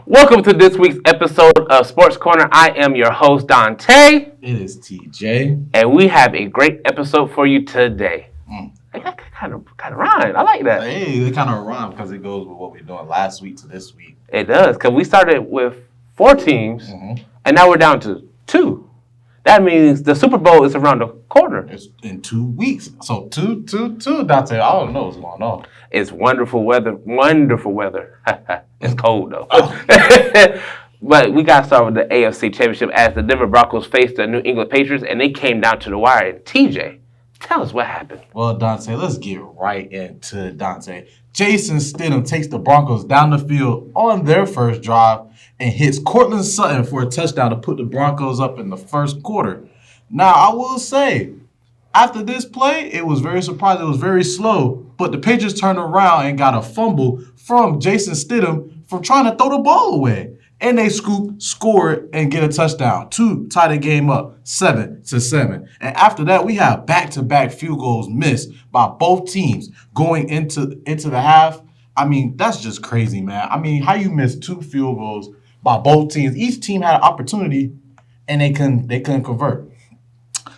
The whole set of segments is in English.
Welcome to this week's episode of Sports Corner. I am your host, Dante. It is TJ. And we have a great episode for you today. That kind of rhymed. I like that. Hey, it kind of rhymes because it goes with what we're doing last week to this week. It does, because we started with 4 teams, and now we're down to 2. That means the Super Bowl is around the corner. It's in 2 weeks. So, two, Dante. I don't know what's going on. It's wonderful weather. Wonderful weather. It's cold, though. But we got to start with the AFC Championship as the Denver Broncos faced the New England Patriots, and they came down to the wire. And TJ, tell us what happened. Well, Dante, let's get right into it, Dante. Jason Stidham takes the Broncos down the field on their first drive and hits Cortland Sutton for a touchdown to put the Broncos up in the first quarter. Now, I will say, after this play, it was very surprising. It was very slow, but the Patriots turned around and got a fumble from Jason Stidham from trying to throw the ball away. And they scored, and get a touchdown to tie the game up 7-7. And after that, we have back-to-back field goals missed by both teams going into the half. I mean, that's just crazy, man. I mean, how you miss 2 field goals by both teams? Each team had an opportunity, and they couldn't convert.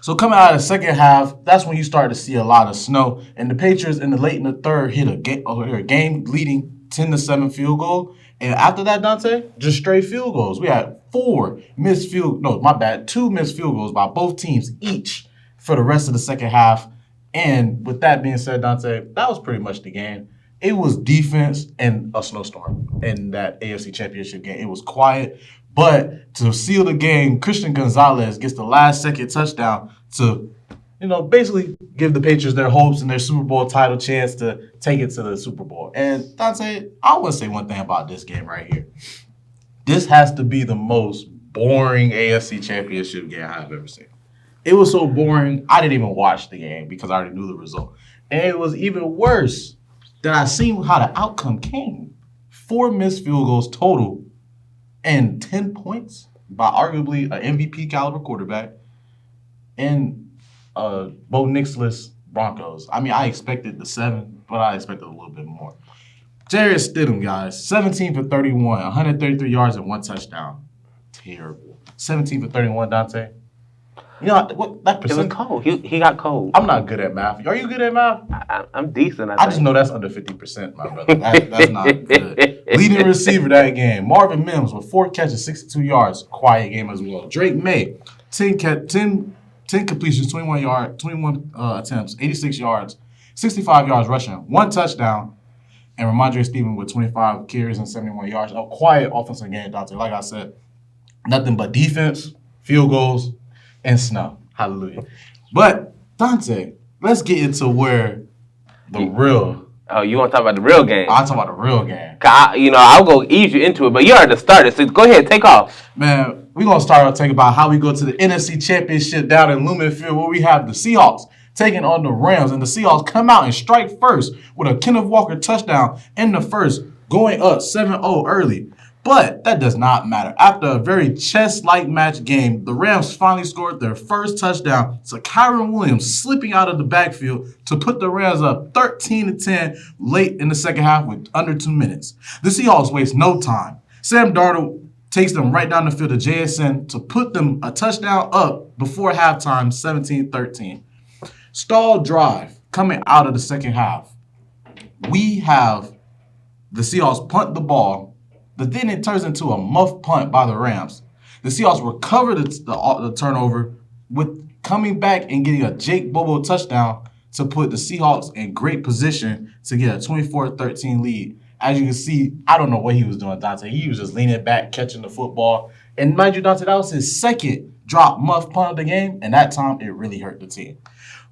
So coming out of the second half, that's when you start to see a lot of snow. And the Patriots in the third hit a game-leading 10-7 field goal. And after that, Dante, just straight field goals. We had 2 missed field goals by both teams each for the rest of the second half. And with that being said, Dante, that was pretty much the game. It was defense and a snowstorm in that AFC Championship game. It was quiet. But to seal the game, Christian Gonzalez gets the last-second touchdown to, basically give the Patriots their hopes and their Super Bowl title chance to take it to the Super Bowl. And Dante, I want to say one thing about this game right here. This has to be the most boring AFC Championship game I've ever seen. It was so boring, I didn't even watch the game because I already knew the result. And it was even worse that I seen how the outcome came. 4 missed field goals total and 10 points by arguably an MVP caliber quarterback and Bo Nixless Broncos. I mean, I expected the 7, but I expected a little bit more. Jarrett Stidham, guys, 17 for 31, 133 yards and 1 touchdown. Terrible. 17 for 31, Dante. You know what that percent? It was cold. He got cold. I'm not good at math. Are you good at math? I'm decent. I just know that's under 50%, my brother. That's not good. Leading receiver that game, Marvin Mims with 4 catches, 62 yards. Quiet game as well. Drake May, 10 completions, 21 attempts, 86 yards, 65 yards rushing, 1 touchdown. And Ramondre Stevenson with 25 carries and 71 yards. A quiet offensive game, Dante. Like I said, nothing but defense, field goals, and snow. Hallelujah. But, Dante, let's get into where the real... Oh, you want to talk about the real game? I'll talk about the real game. I'll go ease you into it, but you already started, so go ahead, take off. Man, we're going to start out talking about how we go to the NFC Championship down in Lumen Field where we have the Seahawks taking on the Rams. And the Seahawks come out and strike first with a Kenneth Walker touchdown in the first, going up 7-0 early. But that does not matter. After a very chess-like match game, the Rams finally scored their first touchdown to Kyron Williams slipping out of the backfield to put the Rams up 13-10 late in the second half with under 2 minutes. The Seahawks waste no time. Sam Darnold takes them right down the field to JSN to put them a touchdown up before halftime, 17-13. Stalled drive coming out of the second half. We have the Seahawks punt the ball, but then it turns into a muff punt by the Rams. The Seahawks recover the turnover with coming back and getting a Jake Bobo touchdown to put the Seahawks in great position to get a 24-13 lead. As you can see, I don't know what he was doing, Dante. He was just leaning back, catching the football. And mind you, Dante, that was his second drop muff punt of the game, and that time it really hurt the team.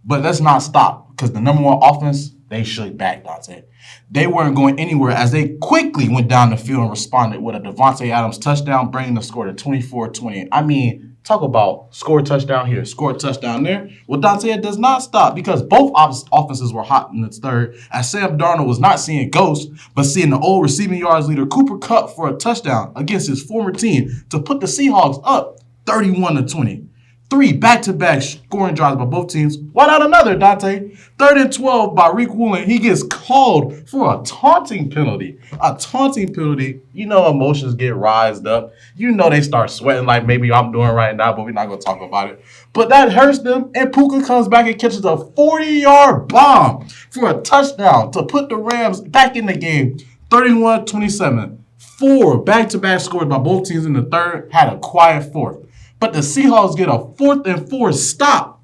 But let's not stop, because the number 1 offense, they shook back, Dante. They weren't going anywhere as they quickly went down the field and responded with a Devontae Adams touchdown, bringing the score to 24-20. I mean, talk about score touchdown here, score touchdown there. Well, Dante, it does not stop because both offenses were hot in the third as Sam Darnold was not seeing ghosts, but seeing the old receiving yards leader Cooper Kupp for a touchdown against his former team to put the Seahawks up 31-20. 3 back-to-back scoring drives by both teams. Why not another, Dante? 3rd and 12 by Rick Woolen. He gets called for a taunting penalty. A taunting penalty. You know emotions get rised up. You know they start sweating like maybe I'm doing right now, but we're not going to talk about it. But that hurts them, and Puka comes back and catches a 40-yard bomb for a touchdown to put the Rams back in the game. 31-27. 4 back-to-back scores by both teams in the third. Had a quiet fourth. But the Seahawks get a 4th and 4 stop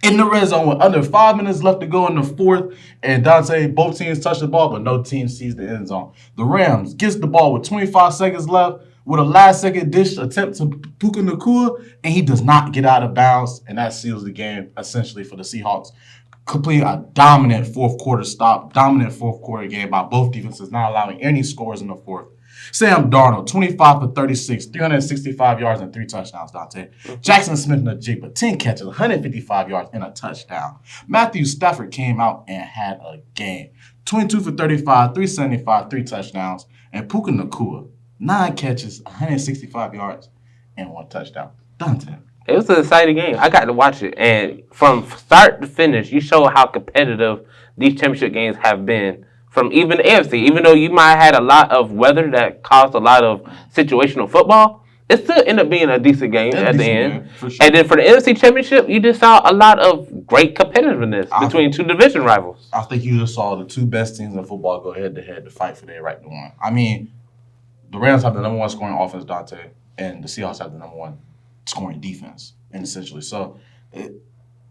in the red zone with under 5 minutes left to go in the fourth. And Dante, both teams touch the ball, but no team sees the end zone. The Rams gets the ball with 25 seconds left with a last-second dish attempt to Puka Nacua, and he does not get out of bounds, and that seals the game essentially for the Seahawks. Complete a dominant fourth quarter stop, dominant fourth quarter game by both defenses, not allowing any scores in the fourth. Sam Darnold, 25 for 36, 365 yards and 3 touchdowns, Dante. Jackson Smith-Njigba, 10 catches, 155 yards and a touchdown. Matthew Stafford came out and had a game. 22 for 35, 375, 3 touchdowns. And Puka Nacua, 9 catches, 165 yards and 1 touchdown. Dante. It was an exciting game. I got to watch it. And from start to finish, you show how competitive these championship games have been. From even the AFC, even though you might have had a lot of weather that caused a lot of situational football, it still ended up being a decent game at the end. Sure. And then for the NFC Championship, you just saw a lot of great competitiveness between two division rivals. I think you just saw the 2 best teams in football go head-to-head to fight for their right to win. I mean, the Rams have the number 1 scoring offense, Dante, and the Seahawks have the number 1 scoring defense, and essentially. So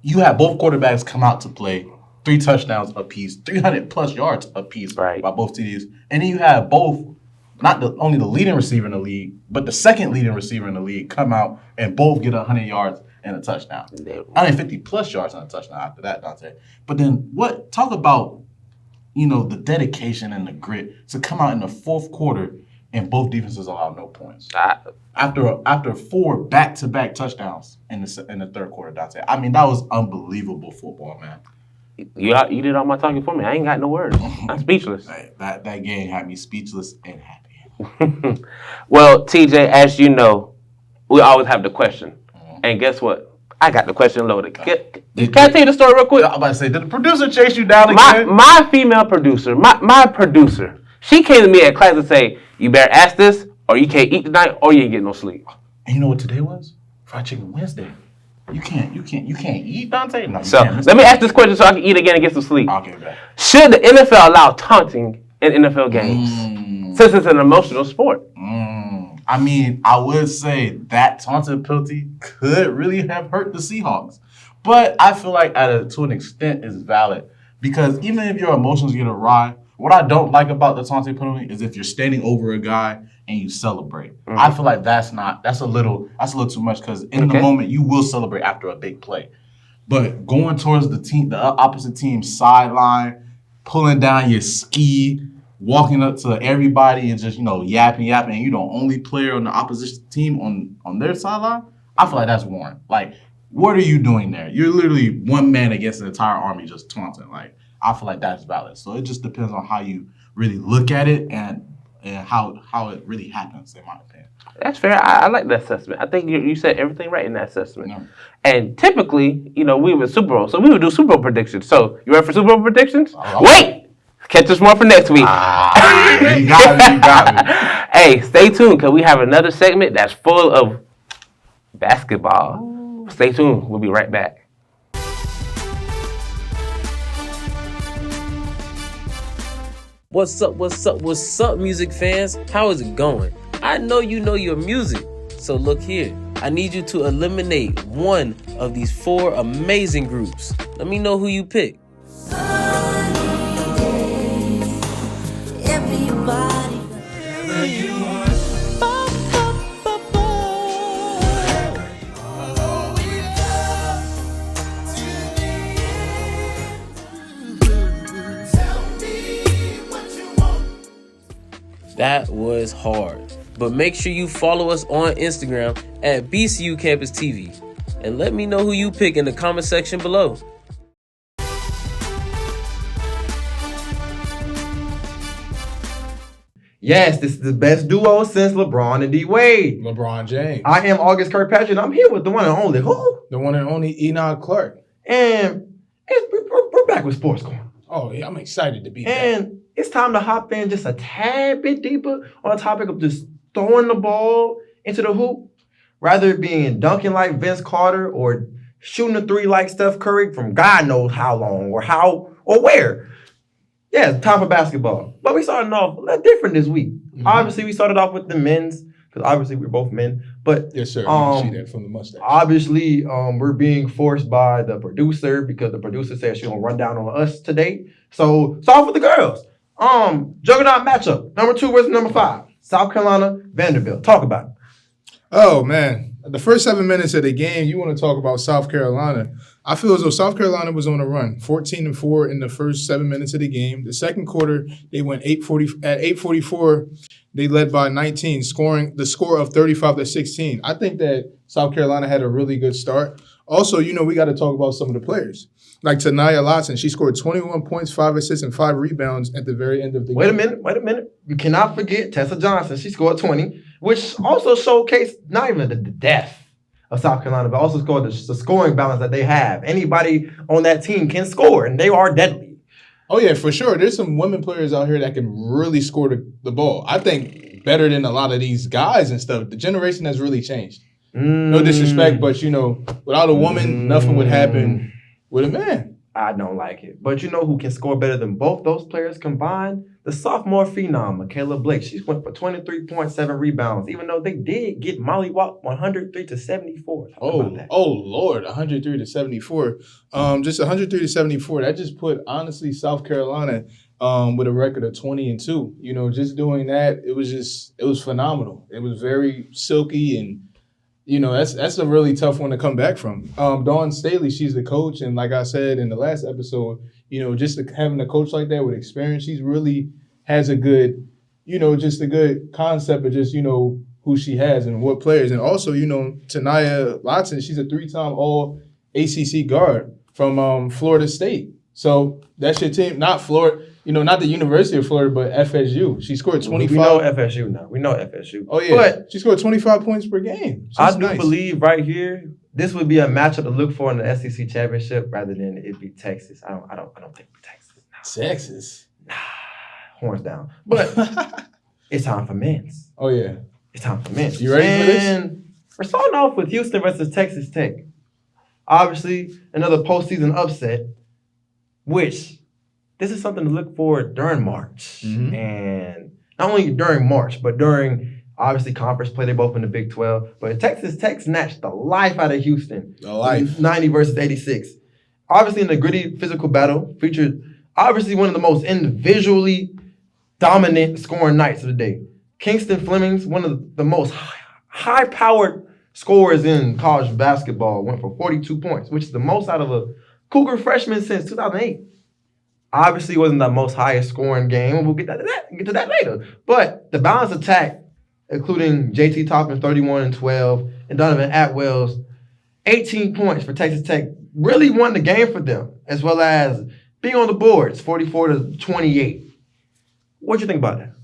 you have both quarterbacks come out to play. 3 touchdowns apiece, 300-plus yards apiece by both TDs. And then you have both, not only the leading receiver in the league, but the second leading receiver in the league come out and both get 100 yards and a touchdown. 150-plus yards and a touchdown after that, Dante. But then talk about, the dedication and the grit to come out in the fourth quarter and both defenses allow no points. After 4 back-to-back touchdowns in the third quarter, Dante. I mean, that was unbelievable football, man. You did all my talking for me. I ain't got no words. I'm speechless. That game had me speechless and happy. Well, TJ, as you know, we always have the question. And guess what? I got the question loaded. Can I tell you the story real quick? I'm about to say, did the producer chase you down again? My female producer, my producer, she came to me at class and say, you better ask this, or you can't eat tonight, or you ain't getting no sleep. And you know what today was? Fried Chicken Wednesday. You can't eat, Dante? No, so let me ask this question so I can eat again and get some sleep. Okay, back. Should the NFL allow taunting in NFL games? Since it's an emotional sport. I mean, I would say that taunting penalty could really have hurt the Seahawks. But I feel like to an extent it's valid. Because even if your emotions get awry, what I don't like about the taunting penalty is if you're standing over a guy and you celebrate. I feel like that's a little too much because in the moment you will celebrate after a big play. But going towards the opposite team's sideline, pulling down your ski, walking up to everybody and just, yapping, and you're the only player on the opposition team on their sideline, I feel like that's warrant. Like, what are you doing there? You're literally one man against an entire army just taunting. Like, I feel like that's valid. So it just depends on how you really look at it and how it really happens, in my opinion. That's fair. I like that assessment. I think you said everything right in that assessment. No. And typically, we were Super Bowl, so we would do Super Bowl predictions. So you ready for Super Bowl predictions? Wait! Catch us more for next week. You got me. Hey, stay tuned because we have another segment that's full of basketball. Ooh. Stay tuned. We'll be right back. What's up, music fans? How is it going? I know you know your music, so look here. I need you to eliminate one of these 4 amazing groups. Let me know who you pick. That was hard. But make sure you follow us on Instagram at BCU Campus TV. And let me know who you pick in the comment section below. Yes, this is the best duo since LeBron and D Wade. LeBron James. I am August Kirkpatrick, and I'm here with the one and only who? The one and only Enoch Clark. And we're back with Sports Corner. Oh, yeah, I'm excited to be back. And it's time to hop in just a tad bit deeper on the topic of just throwing the ball into the hoop, rather it being dunking like Vince Carter or shooting a three like Steph Curry from God knows how long or how or where. Yeah, it's time for basketball. But we started off a little different this week. Mm-hmm. Obviously, we started off with the men's, because obviously we're both men. But Yes, sir. You can see that from the mustache. obviously, we're being forced by the producer because the producer said she's gonna run down on us today. So start with the girls. Juggernaut matchup. Number 2 versus number 5. South Carolina, Vanderbilt. Talk about it. Oh, man. The first 7 minutes of the game, you want to talk about South Carolina. I feel as though South Carolina was on a run, 14-4 in the first 7 minutes of the game. The second quarter, they went 8:44. They led by 19, scoring the score of 35-16. I think that South Carolina had a really good start. Also, we got to talk about some of the players. Like Tanaya Lotson, she scored 21 points, 5 assists, and 5 rebounds at the very end of the game. Wait a minute. You cannot forget Tessa Johnson. She scored 20, which also showcased not even the depth of South Carolina, but also scored the scoring balance that they have. Anybody on that team can score, and they are deadly. Oh, yeah, for sure. There's some women players out here that can really score the ball. I think better than a lot of these guys and stuff. The generation has really changed. No disrespect, but, without a woman, nothing would happen with a man. I don't like it. But you know who can score better than both those players combined? The sophomore phenom, Michaela Blake. She went for 23.7 rebounds, even though they did get mollywhopped 103-74. Oh, Lord, 103-74. Just 103-74. That just put, honestly, South Carolina with a record of 20-2. Just doing that, it was phenomenal. It was very silky and that's a really tough one to come back from. Dawn Staley, she's the coach, and like I said in the last episode, just having a coach like that with experience, she's really has a good, just a good concept of just, who she has and what players. And also, Tanaya Lotson, she's a 3-time All-ACC guard from Florida State. So that's your team, not Florida. Not the University of Florida, but FSU. She scored 25. We know FSU now. We know FSU. Oh, yeah. But she scored 25 points per game. So I do believe right here, this would be a matchup to look for in the SEC championship rather than it be Texas. I don't think it be Texas. No. Texas? Nah, horns down. But it's time for men's. Oh, yeah. It's time for men's. You ready for this? And we're starting off with Houston versus Texas Tech. Obviously, another postseason upset, which... this is something to look for during March. Mm-hmm. And not only during March, but during, obviously, conference play. They're both in the Big 12. But Texas Tech snatched the life out of Houston. The life. 90 versus 86. Obviously, in the gritty physical battle, featured, obviously, one of the most individually dominant scoring nights of the day. Kingston Flemings, one of the most high-powered scorers in college basketball, went for 42 points, which is the most out of a Cougar freshman since 2008. Obviously, it wasn't the most highest scoring game. We'll get to that later. But the balanced attack, including JT Toppin 31-12 and Donovan Atwell's 18 points for Texas Tech, really won the game for them, as well as being on the boards 44-28. What do you think about that?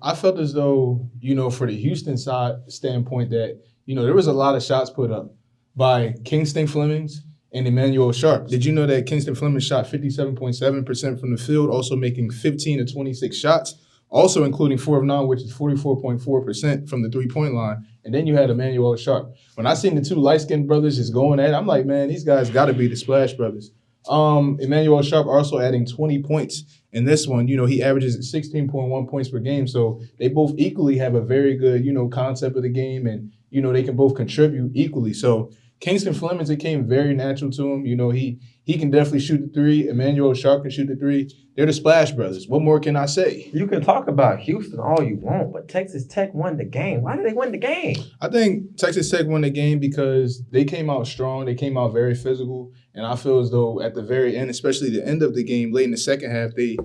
I felt as though, for the Houston side standpoint that, there was a lot of shots put up by Kingston Flemings and Emmanuel Sharp. Did you know that Kingston Fleming shot 57.7% from the field, also making 15 of 26 shots, also including 4 of 9, which is 44.4% from the three-point line. And then you had Emmanuel Sharp. When I seen the two light-skinned brothers just going at it, I'm like, man, these guys got to be the Splash Brothers. Emmanuel Sharp also adding 20 points in this one. He averages 16.1 points per game. So they both equally have a very good, concept of the game, and, they can both contribute equally. So Kingston Flemings, it came very natural to him. He can definitely shoot the three. Emmanuel Sharp can shoot the three. They're the Splash Brothers. What more can I say? You can talk about Houston all you want, but Texas Tech won the game. Why did they win the game? I think Texas Tech won the game because they came out strong. They came out very physical. And I feel as though at the very end, especially the end of the game, late in the second half, they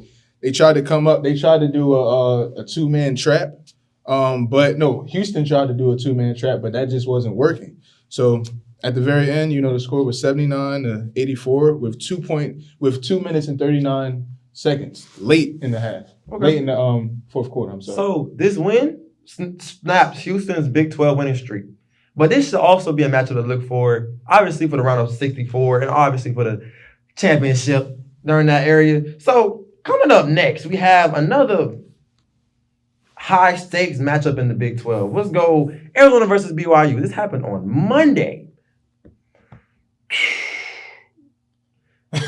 tried to come up. They tried to do a two-man trap. But no, Houston tried to do a two-man trap, but that just wasn't working. So at the very end, the score was 79-84 with 2 minutes and 39 seconds, late in the half, late in the fourth quarter. I'm sorry. So this win snaps Houston's Big 12 winning streak. But this should also be a matchup to look for, obviously for the round of 64 and obviously for the championship during that area. So coming up next, we have another high stakes matchup in the Big 12. Let's go Arizona versus BYU. This happened on Monday.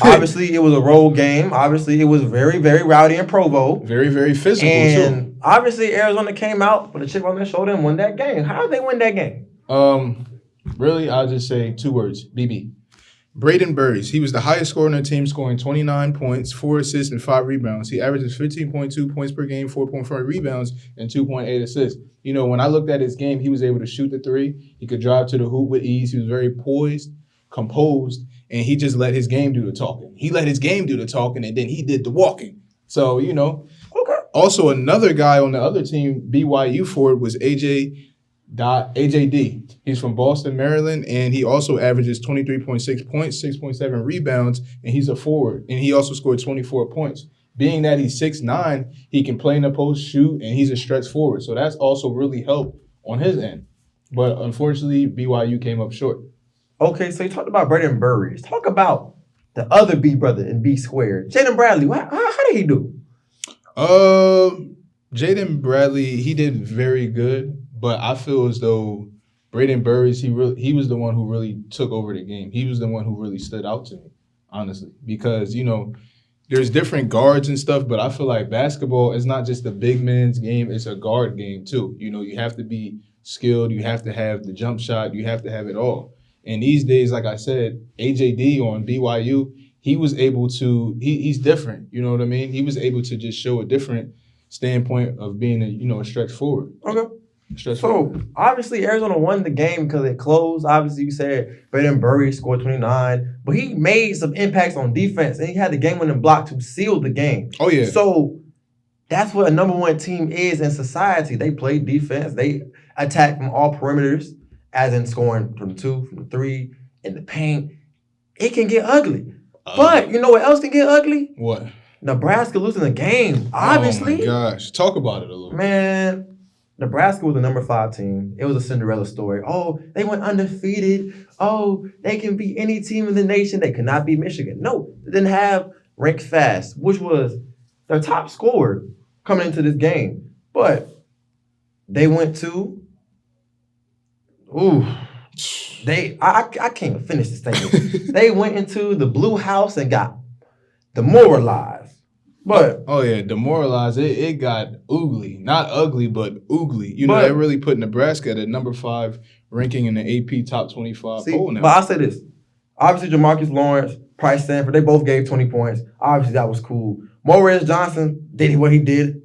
Obviously, it was a road game. Obviously, it was very, very rowdy in Provo. Very, very physical, and too. Obviously, Arizona came out with a chip on their shoulder and won that game. How did they win that game? Really, I'll just say 2 words. BB. Braden Burris. He was the highest scorer on the team, scoring 29 points, 4 assists, and 5 rebounds. He averages 15.2 points per game, 4.4 rebounds, and 2.8 assists. You know, when I looked at his game, he was able to shoot the 3. He could drive to the hoop with ease. He was very poised, composed, and he just let his game do the talking. He let his game do the talking, and then he did the walking. So, you know. Okay. Also, another guy on the other team, BYU forward, was AJD. He's from Boston, Maryland, and he also averages 23.6 points, 6.7 rebounds, and he's a forward. And he also scored 24 points. Being that he's 6'9", he can play in the post, shoot, and he's a stretch forward. So that's also really helped on his end. But unfortunately, BYU came up short. Okay, so you talked about Braden Burris. Talk about the other B brother in B squared. Jaden Bradley, how did he do? Jaden Bradley, he did very good. But I feel as though Braden Burris, he was the one who really took over the game. He was the one who really stood out to me, honestly. Because, you know, there's different guards and stuff, but I feel like basketball is not just a big man's game, it's a guard game too. You know, you have to be skilled, you have to have the jump shot, you have to have it all. And these days, like I said, AJD on BYU, he was able to, he's different, you know what I mean? He was able to just show a different standpoint of being a stretch forward. Okay. So, obviously, Arizona won the game because it closed. Obviously, you said Braden Burris scored 29, but he made some impacts on defense, and he had the game-winning block to seal the game. Oh, yeah. So, that's what a number one team is in society. They play defense. They attack from all perimeters, as in scoring from the 2, from the 3, in the paint. It can get ugly. But you know what else can get ugly? What? Nebraska losing the game, obviously. Oh, my gosh. Talk about it a little. Man. Nebraska was the number 5 team. It was a Cinderella story. Oh, they went undefeated. Oh, they can beat any team in the nation. They could not beat Michigan. No, they didn't have Rank Fast, which was their top scorer coming into this game. But they went to I can't finish the statement. They went into the Blue House and got demoralized. But demoralized. It got oogly. Not ugly, but oogly. You know, that really put Nebraska at a number 5 ranking in the AP top 25 poll now. But I'll say this. Obviously, Jamarcus Lawrence, Price Sanford, they both gave 20 points. Obviously, that was cool. Morris Johnson did what he did.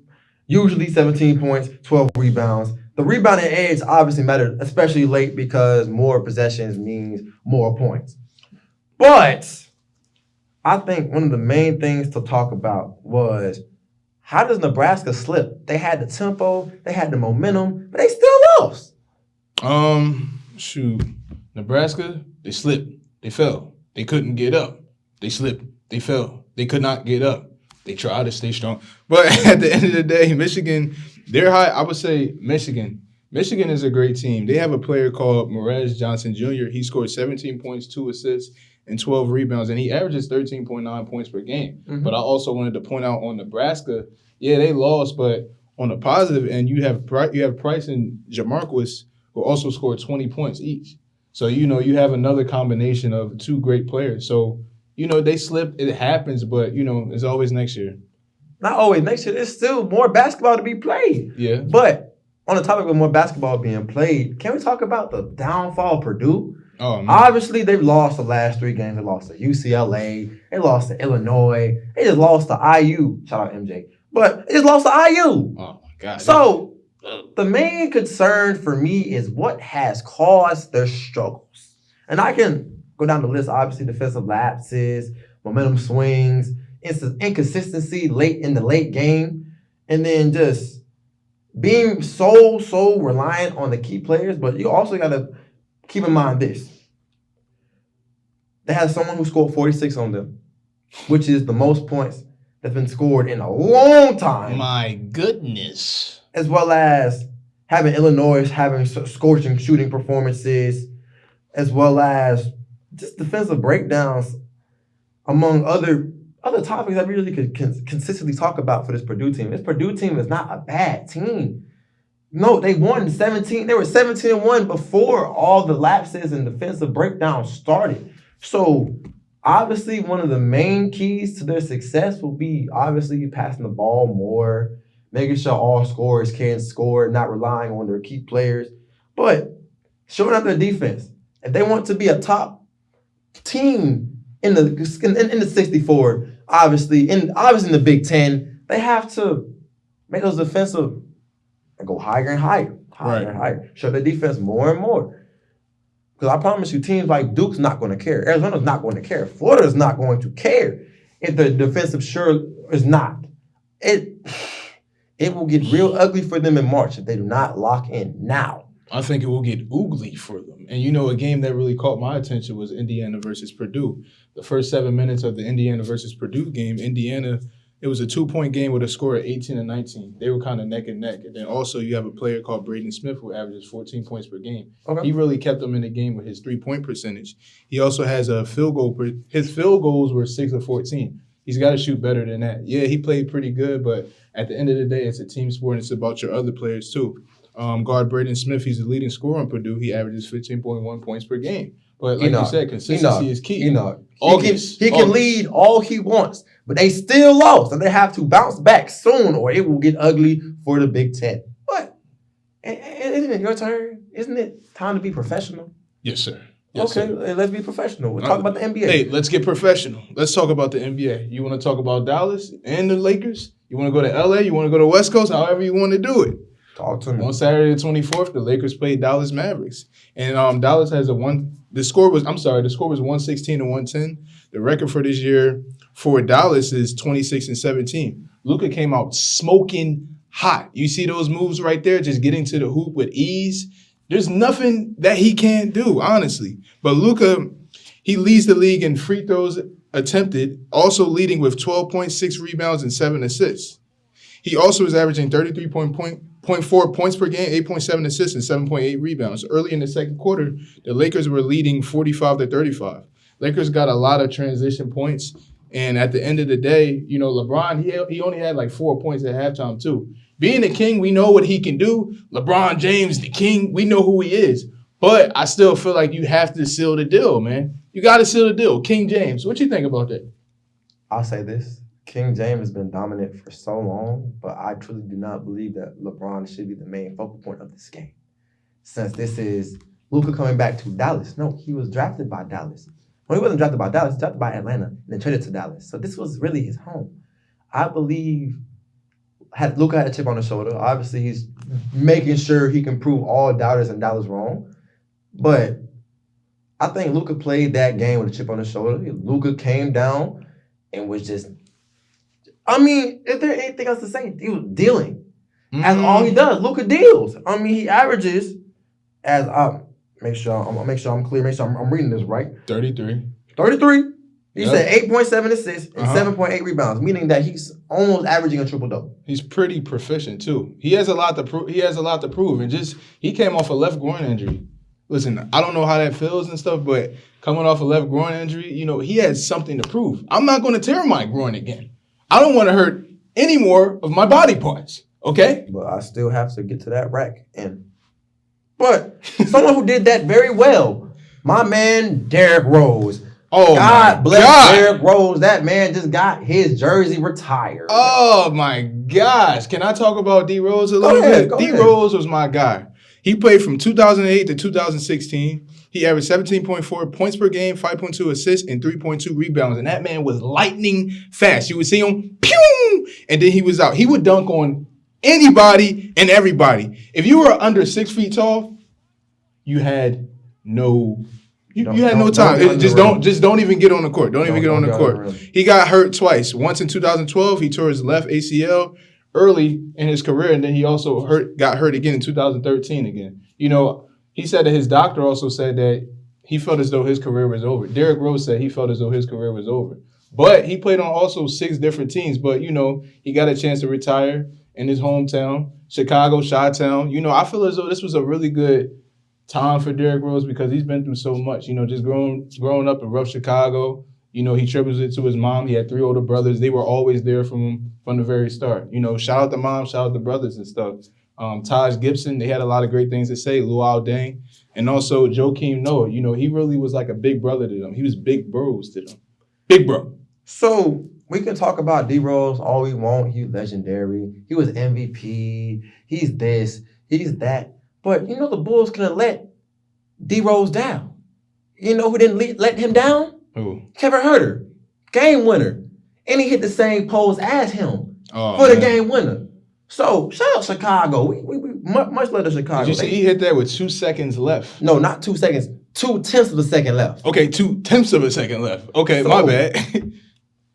Usually 17 points, 12 rebounds. The rebounding edge obviously mattered, especially late because more possessions means more points. But I think one of the main things to talk about was how does Nebraska slip? They had the tempo, they had the momentum, but they still lost. Nebraska, they slipped, they fell, they couldn't get up. They slipped, they fell, they could not get up. They tried to stay strong. But at the end of the day, Michigan, they're high. I would say Michigan. Michigan is a great team. They have a player called Morez Johnson Jr. He scored 17 points, 2 assists, and 12 rebounds, and he averages 13.9 points per game. Mm-hmm. But I also wanted to point out on Nebraska, they lost, but on the positive end, you have Price and Jamarcus who also scored 20 points each. So, you have another combination of 2 great players. So, they slipped. It happens, but, it's always next year. Not always next year. There's still more basketball to be played. Yeah. But on the topic of more basketball being played, can we talk about the downfall of Purdue? Oh, man. Obviously, they've lost the last 3 games. They lost to UCLA. They lost to Illinois. They just lost to IU. Shout out MJ. But they just lost to IU. Oh, my God. So, the main concern for me is what has caused their struggles. And I can go down the list. Obviously, defensive lapses, momentum swings, inconsistency late in the late game, and then just being so reliant on the key players. But you also got to keep in mind this. They had someone who scored 46 on them, which is the most points that's been scored in a long time. My goodness. As well as having Illinois having scorching shooting performances, as well as just defensive breakdowns, among other topics that we really could consistently talk about for this Purdue team. This Purdue team is not a bad team. No, they won 17. They were 17-1 before all the lapses and defensive breakdowns started. So obviously, one of the main keys to their success will be obviously passing the ball more, making sure all scorers can score, not relying on their key players, but showing up their defense. If they want to be a top team in the 64, obviously in the Big Ten, they have to make those defensive and go higher and higher, and higher. Show their defense more and more. Because I promise you, teams like Duke's not going to care. Arizona's not going to care. Florida's not going to care if the defensive sure is not. It will get real ugly for them in March if they do not lock in now. I think it will get oogly for them. And, you know, a game that really caught my attention was Indiana versus Purdue. The first 7 minutes of the Indiana versus Purdue game, Indiana, it was a 2-point game with a score of 18-19. They were kind of neck and neck. And then also you have a player called Braden Smith who averages 14 points per game. Okay. He really kept them in the game with his 3-point percentage. He also has a field goal. His field goals were 6 of 14. He's got to shoot better than that. Yeah, he played pretty good, but at the end of the day, it's a team sport and it's about your other players too. Guard Braden Smith, he's the leading scorer on Purdue. He averages 15.1 points per game. But like you said, consistency is key. He can lead all he wants, but they still lost, and they have to bounce back soon, or it will get ugly for the Big Ten. But isn't it your turn? Isn't it time to be professional? Yes, sir. Yes, okay, sir. Let's be professional. We'll talk about the NBA. Hey, let's get professional. Let's talk about the NBA. You want to talk about Dallas and the Lakers? You want to go to LA? You want to go to West Coast? However you want to do it. Talk to me. On Saturday the 24th, the Lakers played Dallas Mavericks. And Dallas has the score was 116-110. The record for this year for Dallas is 26-17. Luka came out smoking hot. You see those moves right there, just getting to the hoop with ease. There's nothing that he can't do, honestly. But Luka, he leads the league in free throws attempted, also leading with 12.6 rebounds and 7 assists. He also is averaging 33.4 points per game, 8.7 assists, and 7.8 rebounds. Early in the second quarter, the Lakers were leading 45-35. Lakers got a lot of transition points, and at the end of the day, you know, LeBron, he only had like 4 points at halftime too. Being the king, we know what he can do. LeBron James, the king, we know who he is. But I still feel like you have to seal the deal, man. You got to seal the deal. King James, what you think about that? I'll say this. King James has been dominant for so long, but I truly do not believe that LeBron should be the main focal point of this game. Since this is Luka coming back to Dallas. No, he was drafted by Dallas. Well, he wasn't drafted by Dallas, he was drafted by Atlanta and then traded to Dallas. So this was really his home. I believe Luka had a chip on his shoulder. Obviously, he's making sure he can prove all doubters in Dallas wrong. But I think Luka played that game with a chip on his shoulder. Luka came down and was just, I mean, is there anything else to say? He was dealing. That's all he does. Luka deals. I mean, he averages as make sure I'm clear. Make sure I'm reading this right. 33. He said 8.7 assists and 7.8 rebounds, meaning that he's almost averaging a triple-double. He's pretty proficient too. He has a lot to prove, and he came off a left groin injury. Listen, I don't know how that feels and stuff, but coming off a left groin injury, you know, he has something to prove. I'm not going to tear my groin again. I don't want to hurt any more of my body parts, okay? But I still have to get to that rack. But someone who did that very well, my man Derrick Rose. Oh, God bless Derrick Rose. That man just got his jersey retired. Oh, my gosh. Can I talk about D. Rose a little bit? D. Rose was my guy. He played from 2008 to 2016. He averaged 17.4 points per game, 5.2 assists, and 3.2 rebounds. And that man was lightning fast. You would see him, pew, and then he was out. He would dunk on anybody and everybody. If you were under 6 feet tall, you had no time. Just don't even get on the court. Don't even get on the court. He got hurt twice. Once in 2012, he tore his left ACL early in his career, and then he also got hurt again in 2013 again. You know, he said that his doctor also said that he felt as though his career was over. Derrick Rose said he felt as though his career was over. But he played on also 6 different teams. But, he got a chance to retire in his hometown, Chicago, Chi-Town. I feel as though this was a really good time for Derrick Rose because he's been through so much. Just growing up in rough Chicago. He tributes it to his mom. He had 3 older brothers. They were always there from the very start. Shout out to mom, shout out to brothers and stuff. Taj Gibson, they had a lot of great things to say. Luau Deng. And also Joakim Noah. He really was like a big brother to them. He was big bros to them. Big bro. So we can talk about D Rose all we want. He's legendary. He was MVP. He's this. He's that. But the Bulls couldn't let D Rose down. You know who didn't let him down? Who? Kevin Huerter, game winner, and he hit the same pose as him for the game winner. So shout out Chicago. We much love to Chicago. Did you see he hit that with 2 seconds left? No, not 2 seconds. 0.2 of a second left. Okay, 0.2 of a second left. Okay, So, my bad.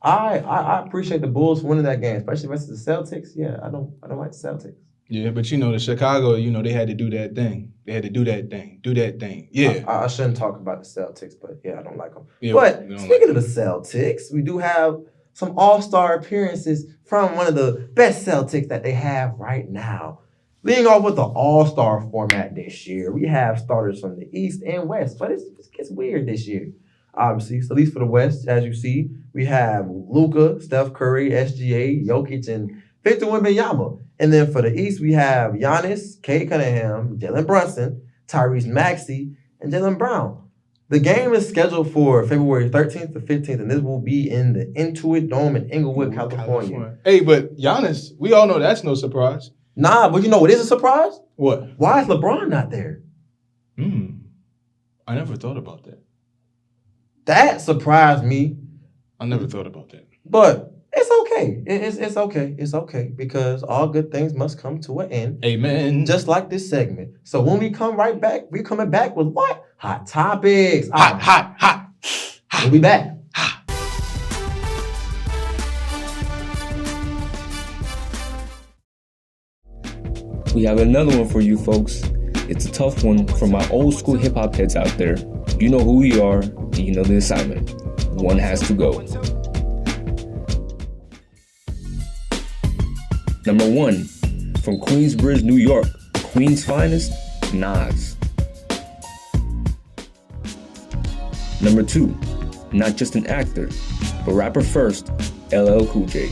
I appreciate the Bulls for winning that game, especially versus the Celtics. Yeah, I don't like the Celtics. Yeah, but the Chicago, they had to do that thing. They had to do that thing. Yeah. I shouldn't talk about the Celtics, but yeah, I don't like them. Yeah, but we don't speaking of the Celtics, we do have some all-star appearances from one of the best Celtics that they have right now. Leading off with the all-star format this year, we have starters from the East and West, but it gets weird this year. Obviously, so at least for the West, as you see, we have Luka, Steph Curry, SGA, Jokic, and Victor Wembanyama. And then for the East, we have Giannis, Cade Cunningham, Jalen Brunson, Tyrese Maxey, and Jalen Brown. The game is scheduled for February 13th to 15th, and this will be in the Intuit Dome in Inglewood, California. Hey, but Giannis, we all know that's no surprise. Nah, but you know what is a surprise? What? Why is LeBron not there? I never thought about that. That surprised me. I never thought about that. But it's okay. It's okay. It's okay because all good things must come to an end. Amen. Just like this segment. So when we come right back, we're coming back with what? Hot topics. Hot. We'll be back. We have another one for you folks. It's a tough one for my old school hip hop heads out there. You know who we are, and you know the assignment. One has to go. Number 1, from Queensbridge, New York, Queen's finest, Nas. Number 2, not just an actor, but rapper first, LL Cool J.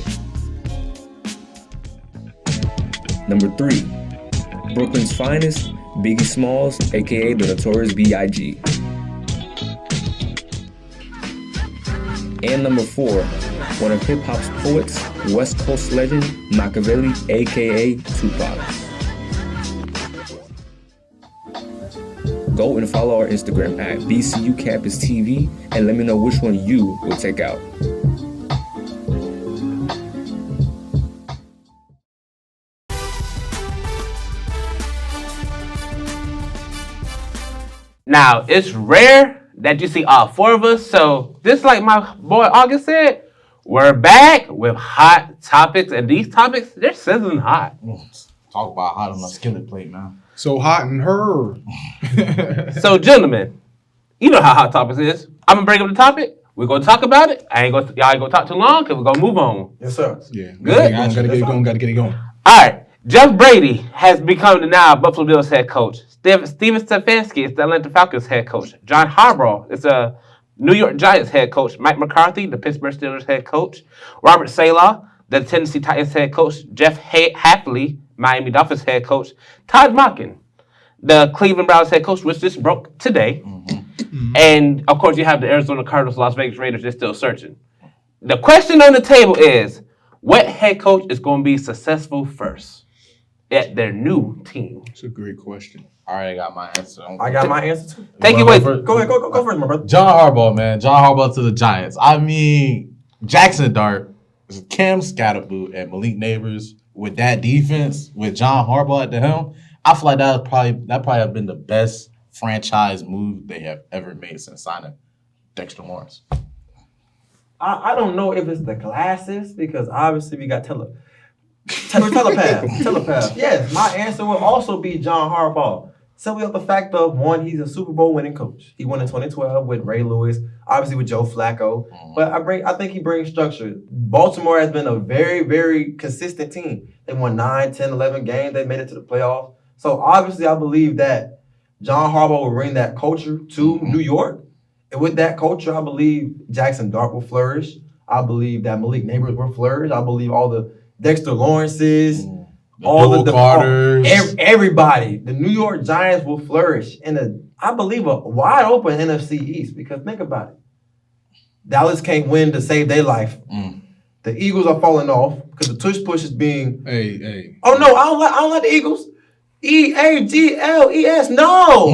Number 3, Brooklyn's finest, Biggie Smalls, aka the Notorious B.I.G. And number 4, one of hip-hop's poets, West Coast legend, Machiavelli, aka Tupac. Go and follow our Instagram at BCU Campus TV and let me know which one you will take out. Now, it's rare that you see all 4 of us, so just like my boy August said, we're back with hot topics, and these topics, they're sizzling hot. Talk about hot on the skillet plate, man. So hot and her. So, gentlemen, you know how hot topics is. I'm gonna bring up the topic. We're gonna talk about it. Y'all ain't gonna talk too long, cause we're gonna move on. Yes, sir. Yeah. Good. Gotta get it going. All right. Jeff Brady has become the now Buffalo Bills head coach. Steven Stefanski is the Atlanta Falcons head coach. John Harbaugh is the New York Giants head coach. Mike McCarthy, the Pittsburgh Steelers head coach. Robert Saleh, the Tennessee Titans head coach. Jeff Hafley, Miami Dolphins head coach. Todd Monken, the Cleveland Browns head coach, which just broke today. And, of course, you have the Arizona Cardinals, Las Vegas Raiders. They're still searching. The question on the table is, what head coach is going to be successful first at their new team? It's a great question. I already got my answer. I got my answer too. Take it away. Go ahead. Go first, my brother. John Harbaugh, man. John Harbaugh to the Giants. I mean, Jackson Dart, Cam Scatterboot, and Malik Neighbors with that defense, with John Harbaugh at the helm, I feel like that probably have been the best franchise move they have ever made since signing Dexter Lawrence. I don't know if it's the glasses because obviously we got telepath. Yes, my answer will also be John Harbaugh. Simply off the fact of, one, he's a Super Bowl winning coach. He won in 2012 with Ray Lewis, obviously with Joe Flacco. But I think he brings structure. Baltimore has been a very, very consistent team. They won 9, 10, 11 games. They made it to the playoffs. So obviously I believe that John Harbaugh will bring that culture to New York. And with that culture, I believe Jackson Dart will flourish. I believe that Malik Neighbors will flourish. I believe all the Dexter Lawrences, all the Carters, everybody, the New York Giants will flourish in I believe a wide open NFC East. Because think about it, Dallas can't win to save their life. The Eagles are falling off because the tush push is being. Hey. Oh no, I don't like the Eagles. EAGLES, no.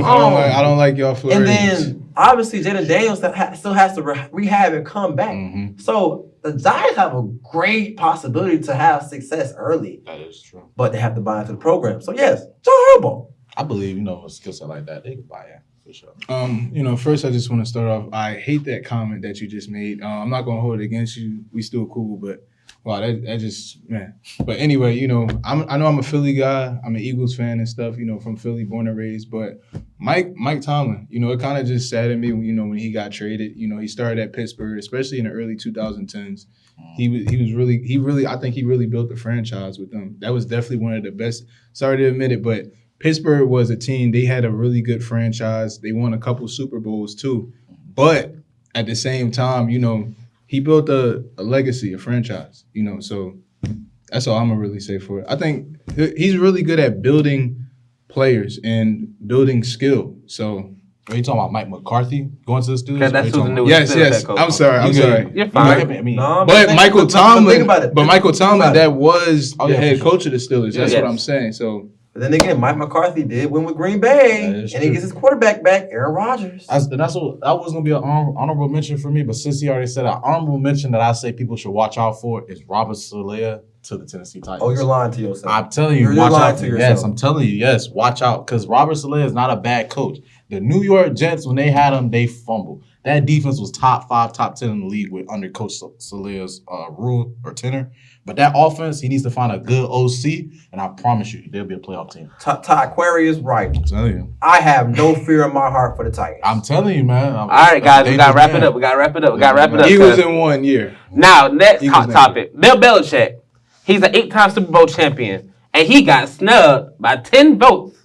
I don't like y'all Floridians. And then obviously Jaden Daniels still has to rehab and come back. So the Giants have a great possibility to have success early. That is true. But they have to buy into the program. So yes, John Harbaugh. I believe, a skill set like that, they can buy in for sure. First I just want to start off. I hate that comment that you just made. I'm not gonna hold it against you. We still cool, but wow, that just, man. But anyway, I know I'm a Philly guy. I'm an Eagles fan and stuff, from Philly, born and raised. But Mike Tomlin, it kind of just saddened me, when he got traded. He started at Pittsburgh, especially in the early 2010s. I think he really built the franchise with them. That was definitely one of the best. Sorry to admit it, but Pittsburgh was a team. They had a really good franchise. They won a couple Super Bowls too. But at the same time, he built a legacy, a franchise, so that's all I'm going to really say for it. I think he's really good at building players and building skill. So, are you talking about Mike McCarthy going to the Steelers? That's who's the new Yes. I'm sorry. You're fine. But Michael Tomlin, think about it. Michael Tomlin, that was the yeah, head for sure. coach of the Steelers. That's what I'm saying. So, But then again, Mike McCarthy did win with Green Bay, and he gets his quarterback back, Aaron Rodgers. That was going to be an honorable mention for me, but since he already said an honorable mention that I say people should watch out for is Robert Saleh to the Tennessee Titans. Oh, you're lying to yourself. I'm telling you, You're watch lying out. to yourself. Yes, I'm telling you, yes, watch out, because Robert Saleh is not a bad coach. The New York Jets, when they had him, they fumbled. That defense was top 5, top 10 in the league under Coach Saleh's rule or tenure. But that offense, he needs to find a good OC, and I promise you, they'll be a playoff team. Todd Query is right. I'm telling you. I have no fear in my heart for the Titans. I'm telling you, man. All right, guys, we got to wrap it up. Eagles in 1 year. Now, next topic. Bill Belichick. He's an 8-time Super Bowl champion, and he got snubbed by 10 votes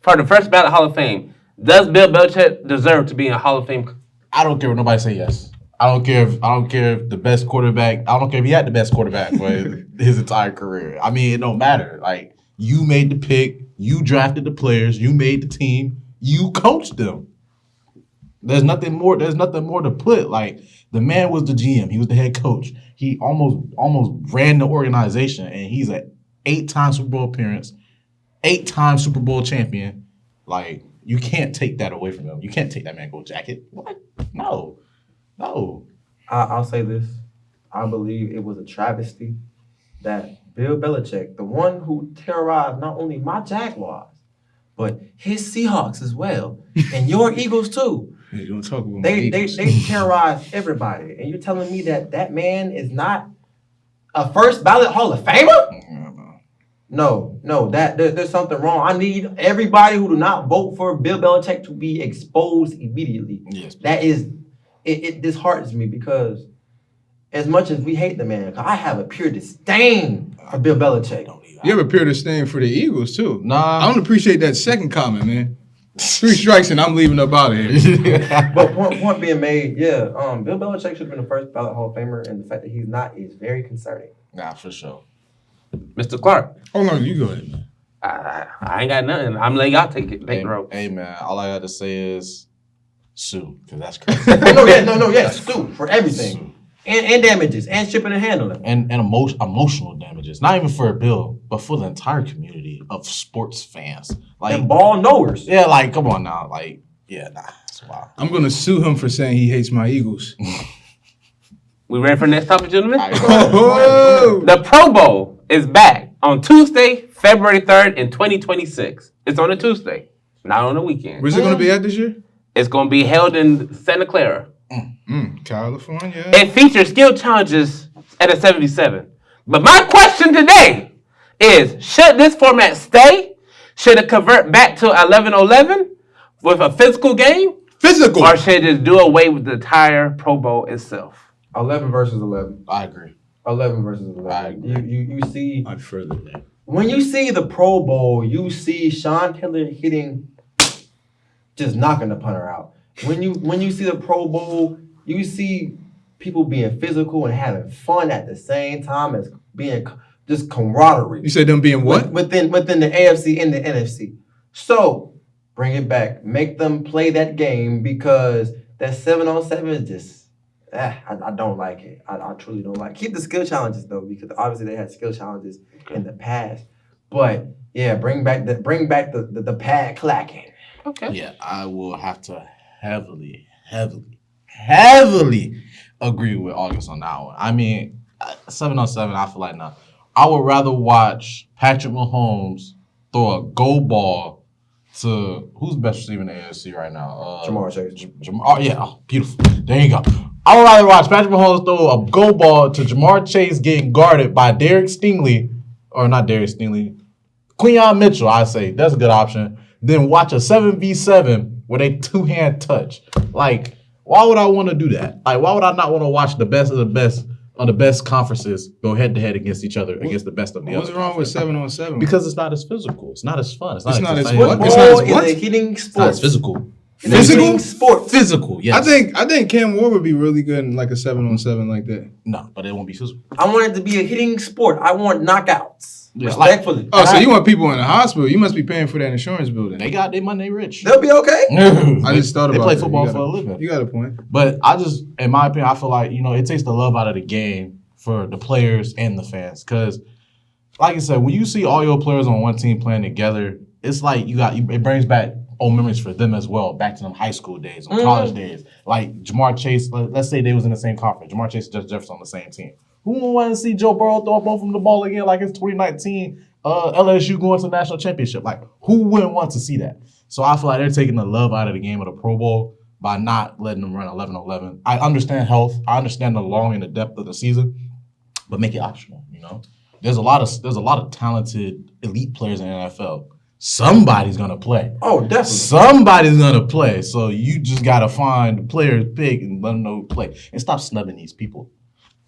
for the first ballot Hall of Fame. Does Bill Belichick deserve to be in a Hall of Fame? I don't care what nobody say yes. I don't care if the best quarterback. I don't care if he had the best quarterback for his entire career. I mean, it don't matter. Like, you made the pick, you drafted the players, you made the team, you coached them. There's nothing more to put. Like, the man was the GM. He was the head coach. He almost ran the organization, and he's an 8-time Super Bowl appearance, 8-time Super Bowl champion. Like, you can't take that away from him. You can't take that man gold jacket. What? No. I'll say this. I believe it was a travesty that Bill Belichick, the one who terrorized not only my Jaguars, but his Seahawks as well, and your Eagles too. You don't talk about They terrorized everybody, and you're telling me that man is not a first ballot Hall of Famer? No, there's something wrong. I need everybody who do not vote for Bill Belichick to be exposed immediately. Yes, that is, it disheartens me because as much as we hate the man, I have a pure disdain for Bill Belichick. You have a pure disdain for the Eagles too. Nah, I don't appreciate that second comment, man. 3 strikes and I'm leaving up out of here. But point being made, Bill Belichick should have been the first ballot Hall of Famer, and the fact that he's not is very concerning. Nah, for sure. Mr. Clark. Hold on, you go ahead, man. I ain't got nothing. I'm letting y'all take the rope. Hey, man, all I got to say is sue, because that's crazy. No, sue for everything. And damages, and shipping and handling. And emotional damages. Not even for Bill, but for the entire community of sports fans. Like, and ball knowers. Yeah, like, come on now. Like, yeah, nah, it's wild. I'm going to sue him for saying he hates my Eagles. We ready for the next topic, gentlemen? Oh! The Pro Bowl is back on Tuesday, February 3rd in 2026. It's on a Tuesday, not on a weekend. Where's it going to be at this year? It's going to be held in Santa Clara. California. It features skill challenges at a 77. But my question today is, should this format stay? Should it convert back to 11-11 with a physical game? Physical. Or should it just do away with the entire Pro Bowl itself? 11 versus 11. I agree. 11 versus 11. I agree. You see, I'd further that. when you see the Pro Bowl, you see Sean Taylor hitting, just knocking the punter out. When you see the Pro Bowl, you see people being physical and having fun at the same time as being just camaraderie. You said them being what? Within the AFC and the NFC. So bring it back. Make them play that game because that 7-on-7 is just I don't like it. I truly don't like it. Keep the skill challenges though, because obviously they had skill challenges in the past. But yeah, bring back the pad clacking. Okay. Yeah, I will have to heavily agree with August on that one. I mean, 7-on-7, I feel like now. I would rather watch Patrick Mahomes throw a go ball to who's the best receiver in the AFC right now? Jamar Chase. Beautiful. There you go. I would rather watch Patrick Mahomes throw a go ball to Jamar Chase getting guarded by Quinion Mitchell. I say that's a good option. Then watch a 7v7 where they two-hand touch. Like, why would I want to do that? Like, why would I not want to watch the best of the best on the best conferences go head-to-head against each other, against the best of the What's other wrong with conferences? 7-on-7? Because it's not as physical. It's not as fun. It's not as what? exciting. It's not as Football what? is a hitting It's not as sport. physical. Physical sport. Physical, yes. I think Cam Ward would be really good in like a 7-on-7 like that. No, but it won't be physical. I want it to be a hitting sport. I want knockouts. Yeah, Respectfully. Oh, so you want people in the hospital? You must be paying for that insurance building. They got their money, they rich. They'll be okay. I just thought about They play that. football You for got a living. You got a point. But in my opinion, I feel like, it takes the love out of the game for the players and the fans. Because, like I said, when you see all your players on one team playing together, it's like it brings back old memories for them as well, back to them high school days, college days. Like Jamar Chase, let's say they was in the same conference. Jamar Chase and Justin Jefferson on the same team. Who would want to see Joe Burrow throw both of them the ball again like it's 2019 LSU going to the national championship? Like, who wouldn't want to see that? So I feel like they're taking the love out of the game of the Pro Bowl by not letting them run 11-11. I understand health. I understand the long and the depth of the season, but make it optional, There's a lot of talented elite players in the NFL. Somebody's gonna play. Oh, definitely. Somebody's gonna play. So you just gotta find the players, pick, and let them know who play. And stop snubbing these people.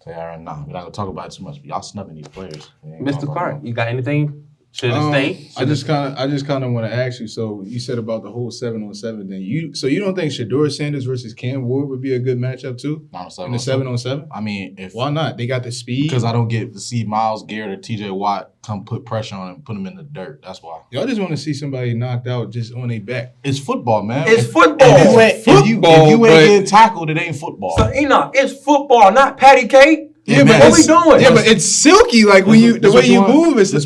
Say, all right, nah, we're not gonna talk about it too much, but y'all snubbing these players. Mr. Clark, you got anything? Should it stay? I just kind of want to ask you. So you said about the whole 7-on-7 thing. You don't think Shedeur Sanders versus Cam Ward would be a good matchup too? In the 7-on-7? I mean, Why not? They got the speed. Because I don't get to see Myles Garrett or T.J. Watt come put pressure on him and put him in the dirt. That's why. Y'all just want to see somebody knocked out just on their back. It's football, man. It's football. If you ain't getting tackled, it ain't football. So Enoch, it's football, not patty cake. Yeah, but what we doing? Yeah, but it's silky. Like when the way you move, it's that's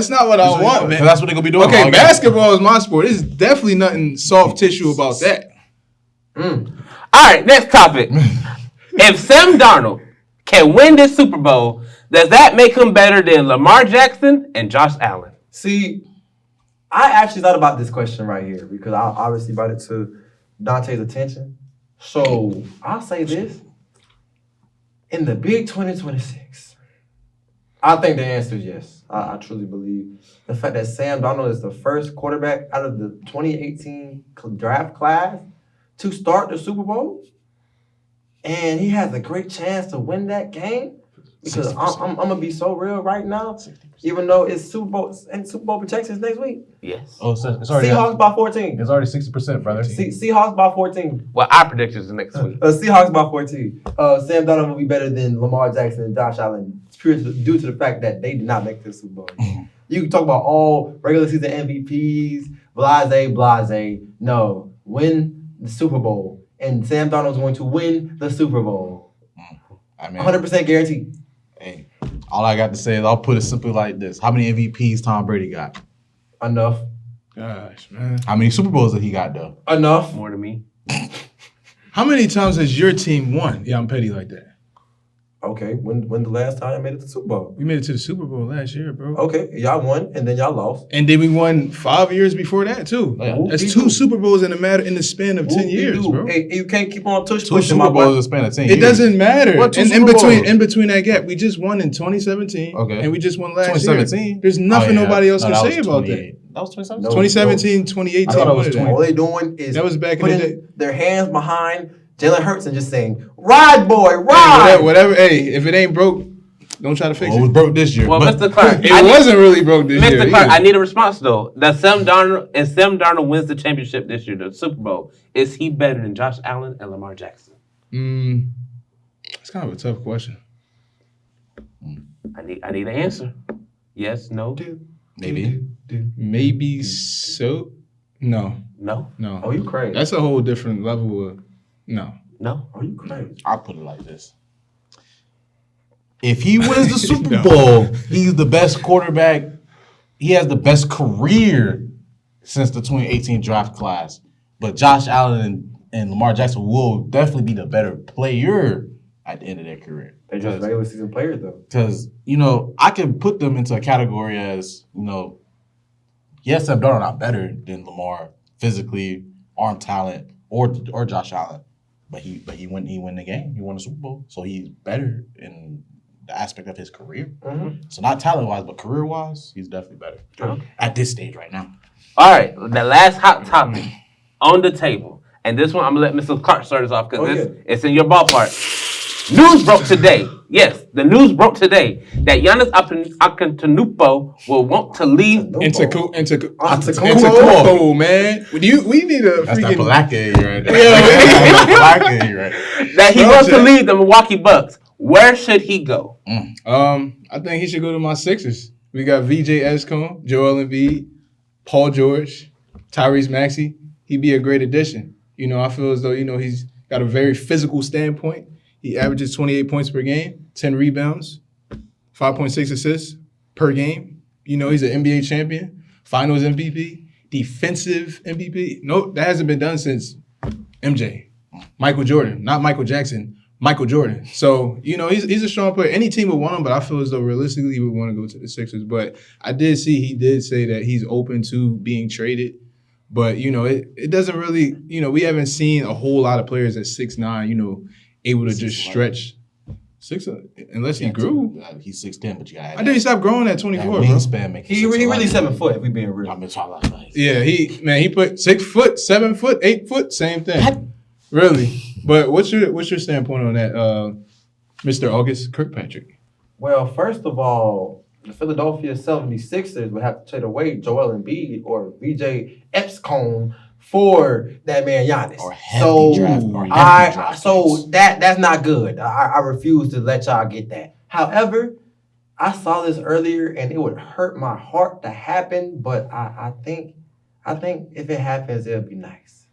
not what I want, man. That's what they gonna be doing. Okay, basketball is my sport. There's definitely nothing soft tissue about that. All right, next topic. If Sam Darnold can win this Super Bowl, does that make him better than Lamar Jackson and Josh Allen? See, I actually thought about this question right here because I obviously brought it to Dante's attention. So I'll say this. In the big 2026, I think the answer is yes. I truly believe the fact that Sam Darnold is the first quarterback out of the 2018 draft class to start the Super Bowl, and he has a great chance to win that game. Because I'm gonna be so real right now, 60%. Even though it's Super Bowl and Super Bowl projections next week. Yes. Oh, so it's already Seahawks by 14. It's already 60%, brother. Seahawks by 14. Well, our predictions next week. Seahawks by 14. Sam Darnold will be better than Lamar Jackson and Josh Allen due to the fact that they did not make the Super Bowl. You can talk about all regular season MVPs, blase. No, win the Super Bowl. And Sam Darnold's going to win the Super Bowl. I mean, 100% guaranteed. Hey, all I got to say is I'll put it simply like this. How many MVPs Tom Brady got? Enough. Gosh, man. How many Super Bowls did he got, though? Enough. More than me. How many times has your team won? Yeah, I'm petty like that. Okay, when the last time I made it to the Super Bowl? We made it to the Super Bowl last year, bro. Okay, y'all won, and then y'all lost. And then we won 5 years before that, too. Yeah. That's 2 Super Bowls in the span of 10 years, bro. Hey, you can't keep on tush 2 pushing, my Super Bowls in boy. the span of 10 It years. doesn't matter. What, 2 And Super Bowls? in between that gap, we just won in 2017. Okay. And we just won last 2017? year. There's nothing nobody else can say about that. That was 2017. No. 2017, 2018. I thought it was one of them. 20. All they doing is That was back in the day. putting their hands behind Jalen Hurts and just saying, "Ride, boy, Hey, ride." whatever. Hey, if it ain't broke, don't try to fix Well, it was it. broke this year. Well, but Mr. Clark, It wasn't really broke this year. Mr. Clark, either. I need a response though. If Sam Darnold wins the championship this year, the Super Bowl, is he better than Josh Allen and Lamar Jackson? It's kind of a tough question. I need an answer. Yes, no, maybe. Maybe so. No. Oh, you crazy? That's a whole different level of no. Oh, you crazy? I'll put it like this. If he wins the Super Bowl, he's the best quarterback. He has the best career since the 2018 draft class. But Josh Allen and Lamar Jackson will definitely be the better player at the end of their career. They're just regular season players, though. Because, I can put them into a category as, yes, Sam Darnold not better than Lamar physically, arm talent, or Josh Allen. But he won the game. He won the Super Bowl. So he's better in the aspect of his career. Mm-hmm. So not talent-wise, but career-wise, he's definitely better. At this stage right now. All right, the last hot topic on the table, and this one I'm gonna let Mr. Clark start us off because it's in your ballpark. News broke today. Yes, the news broke today that Giannis Antetokounmpo will want to leave. Antetokounmpo, man. We need a That's that freaking black age right there. That he wants to leave the Milwaukee Bucks. Where should he go? I think he should go to my Sixers. We got VJ Escombe, Joel Embiid, Paul George, Tyrese Maxey. He'd be a great addition. I feel as though, he's got a very physical standpoint. He averages 28 points per game, 10 rebounds, 5.6 assists per game. He's an NBA champion, finals MVP, defensive MVP. No, that hasn't been done since MJ. Michael Jordan, not Michael Jackson, Michael Jordan. So, he's a strong player. Any team would want him, but I feel as though realistically he would want to go to the Sixers. But he did say that he's open to being traded. But, it doesn't really, we haven't seen a whole lot of players at 6'9", able to just stretch. Unless he grew. He's 6'10", but you got. I think he stopped growing at 24, bro. Wingspan He really 7 foot, if we being real. I've been talking about that. Yeah, he put 6 foot, 7 foot, 8 foot, same thing. Really. But what's your standpoint on that, Mr. August Kirkpatrick? Well, first of all, the Philadelphia 76ers would have to trade away Joel Embiid or VJ Escombe for that man Giannis. Or hefty draft. So that's not good. I refuse to let y'all get that. However, I saw this earlier and it would hurt my heart to happen, but I think if it happens, it'll be nice.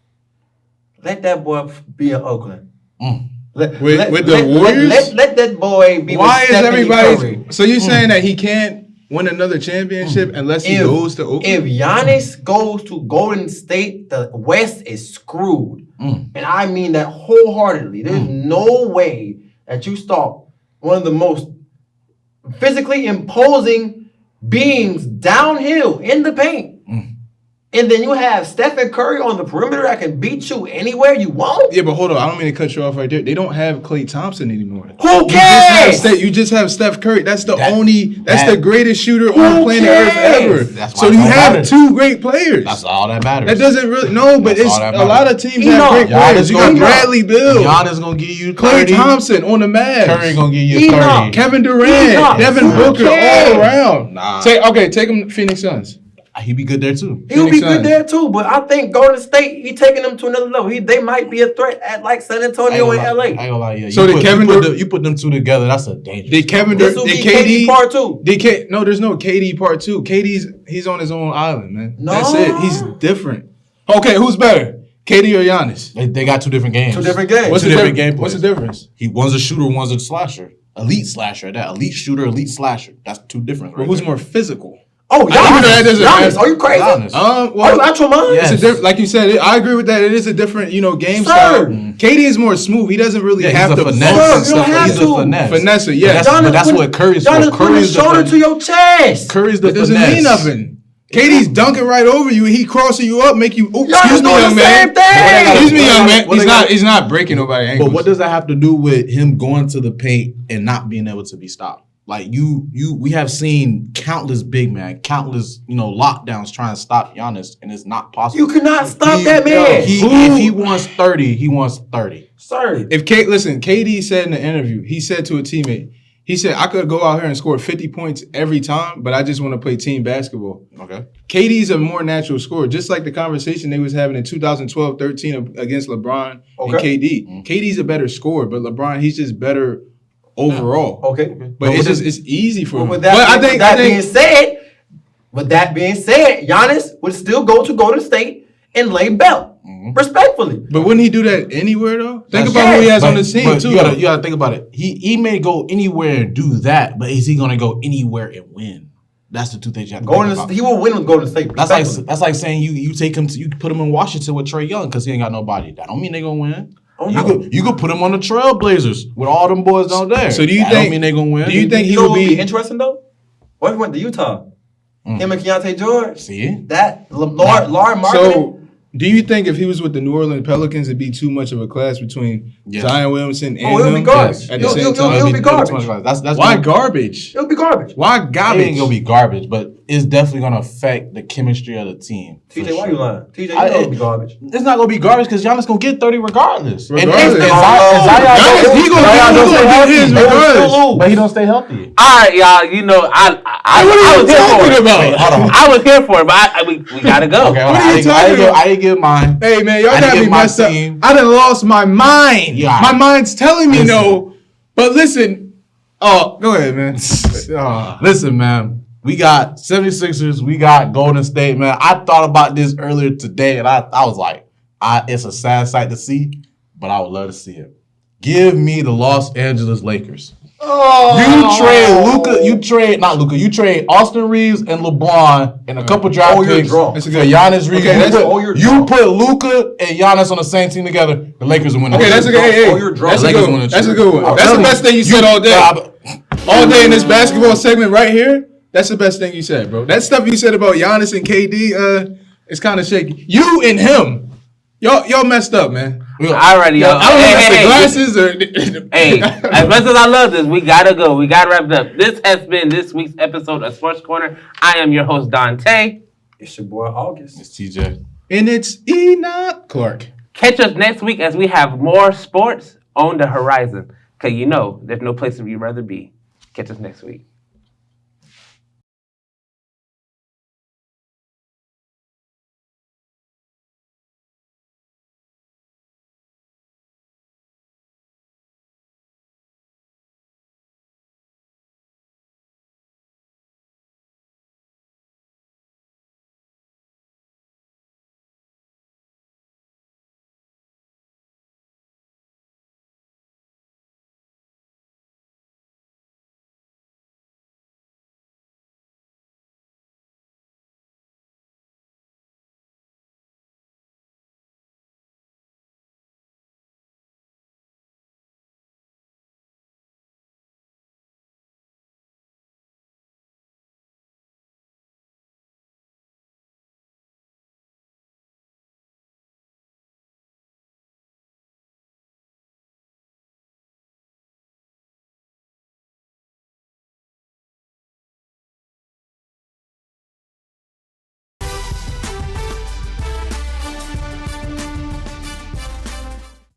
Let that boy be in Oakland. With the Warriors? Let that boy be Why with is Stephen everybody... Curry. So you're saying that he can't win another championship unless he goes to Oakland? If Giannis goes to Golden State, the West is screwed. And I mean that wholeheartedly. There's no way that you stop one of the most physically imposing beings downhill in the paint. And then you have Stephen Curry on the perimeter that can beat you anywhere you want. Yeah, but hold on. I don't mean to cut you off right there. They don't have Klay Thompson anymore. Who cares? You just have Steph Curry. That's the greatest shooter on planet Earth ever. That's So why you it have matters. two great players. That's all that matters. That doesn't really but That's it's all that a lot of teams have great players. You got Bradley Beal, Giannis gonna give you Klay 30. Thompson on the Mavs, Curry gonna give you 30. Kevin Durant, Devin Booker, all around. Nah. Take him to Phoenix Suns. He'd be good there too. He'll be Phoenix good Suns. there too, but I think Golden State, he taking them to another level. They might be a threat at like San Antonio and LA. I ain't gonna lie, yeah. So you put them two together, that's a dangerous. Did Kevin This will Durant? be Did KD KD part 2. No, there's no KD part 2. He's on his own island, man. No. That's it. He's different. Okay, who's better, KD or Giannis? They got two different games. Two different games. What's Two the different difference? gameplays. What's the difference? One's a shooter, one's a slasher. Elite slasher, that elite shooter, elite slasher. That's two different. Well, who's more physical? Oh, that doesn't Giannis. matter. Are you crazy? Giannis. Are you out your mind? Yes. It's a like you said, I agree with that. It is a different, game Sir. style. KD is more smooth. He doesn't really have he's to a finesse. bump and You don't stuff have like He's that. a finesse. Finesse, yeah. But that's what Curry's for. Giannis put his shoulder to your chest. Curry's the That doesn't finesse. mean nothing. KD's dunking right over you. He crossing you up, make you. Oops, Giannis excuse me, doing young the man. same thing. Excuse me, young man. What they got- He's not breaking nobody's ankles. But what does that have to do with him going to the paint and not being able to be stopped? Like we have seen countless big man, countless lockdowns trying to stop Giannis, and it's not possible. You cannot stop that man. If he wants 30, he wants 30. Sorry. Listen, KD said in the interview, he said to a teammate, he said, I could go out here and score 50 points every time, but I just want to play team basketball. Okay. KD's a more natural scorer, just like the conversation they was having in 2012-13 against LeBron and KD. Mm-hmm. KD's a better scorer, but LeBron, he's just better overall. Okay. But it's easy for him. With that being said, Giannis would still go to Golden State and lay belt. Respectfully. But wouldn't he do that anywhere though? Think about who he has on the team too. You gotta think about it. He may go anywhere and do that, but is he gonna go anywhere and win? That's the two things you have to think about. He will win with Golden State. That's like saying you put him in Washington with Trae Young because he ain't got nobody. That don't mean they gonna win. Oh, no. You could put him on the Trailblazers with all them boys down there. So do you think? Don't mean they gonna win. Do you think he will be interesting though? What if he went to Utah? Him and Keontae George. See that Lard marketing. So do you think if he was with the New Orleans Pelicans, it'd be too much of a clash between Zion Williamson and him? It'll be garbage. At the same time, it'll be garbage. That's why garbage. It'll be garbage. Why garbage? It ain't gonna be garbage, but it's definitely gonna affect the chemistry of the team. TJ, why you lying? TJ, it'll be garbage. It's not gonna be garbage because Giannis gonna get 30 regardless. He gonna get his regardless, but he don't stay healthy. All right, y'all. I was here for it. I was here for it, but we gotta go. Okay, what are you talking about? I didn't give mine. Hey man, y'all got me messed up. I done lost my mind. Yeah. My mind's telling me no. But listen. Oh, go ahead, man. Listen, man. We got 76ers. We got Golden State, man. I thought about this earlier today, and I was like, it's a sad sight to see, but I would love to see it. Give me the Los Angeles Lakers. You trade Austin Reeves and LeBron and a couple draft picks for Giannis Reeves. You put Luka and Giannis on the same team together, the Lakers will win. Okay, that's a good one. That's a good one. That's the best thing you said all day. All day in this basketball segment right here. That's the best thing you said, bro. That stuff you said about Giannis and KD, it's kind of shaky. You and him, y'all messed up, man. Alrighty, y'all. I don't know if the glasses or. Hey, as much as I love this, we gotta go. We gotta wrap it up. This has been this week's episode of Sports Corner. I am your host, Dante. It's your boy, August. It's TJ. And it's Enoch Clark. Catch us next week as we have more sports on the horizon. Because there's no place that you'd rather be. Catch us next week.